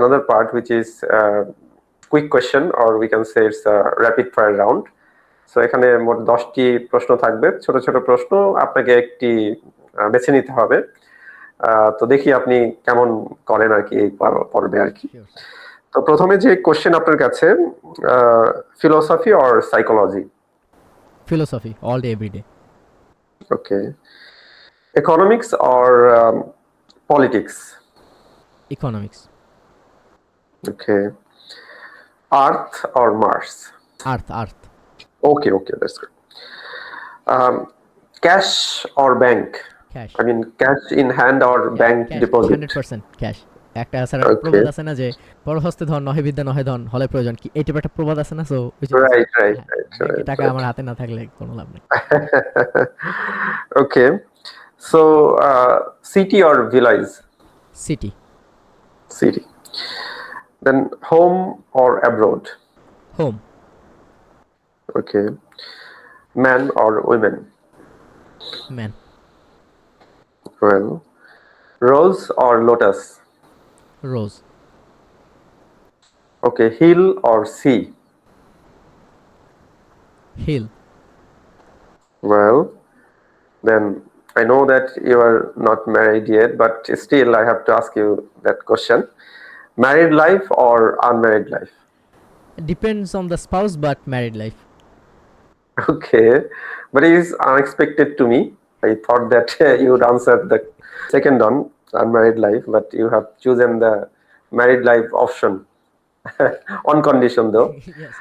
another part which is quick question, or we can say it's a rapid fire round. So এখানে মোট 10টি প্রশ্ন থাকবে, ছোট ছোট প্রশ্ন, আপনাকে একটি বেছে নিতে হবে। তো দেখি আপনি কেমন করেন আর কি এই পর্বে আর কি। তো প্রথমে যে কোশ্চেন আপনার কাছে, philosophy or psychology? Philosophy, all day, every day. Okay. Economics or politics? Economics. Okay. Earth or Mars? Earth. Okay, that's good. Cash or bank? Cash. I mean, cash in hand or bank Cash, deposit? 100% cash. একটা আছে না Okay. প্রবাদ আছে না যে পর হস্তে ধন নহে বিদ্যা নহে ধন হলে প্রয়োজন কি, এইটা একটা প্রবাদ আছে না? So Right. ব্যাংকে টাকা আমার হাতে না থাকলে কোনো লাভ নেই। Okay. So, city or village? City. City. Then home or abroad? Home. Okay. Man or women? Man. Well, rose or lotus? Rose. Okay. Hill or sea? Hill. Well, then I know that you are not married yet, but still I have to ask you that question. Married life or unmarried life? Depends on the spouse, but married life. Okay, but it is unexpected to me. I thought that you would answer the second one, unmarried life, but you have chosen the married life option. On condition though. Yes.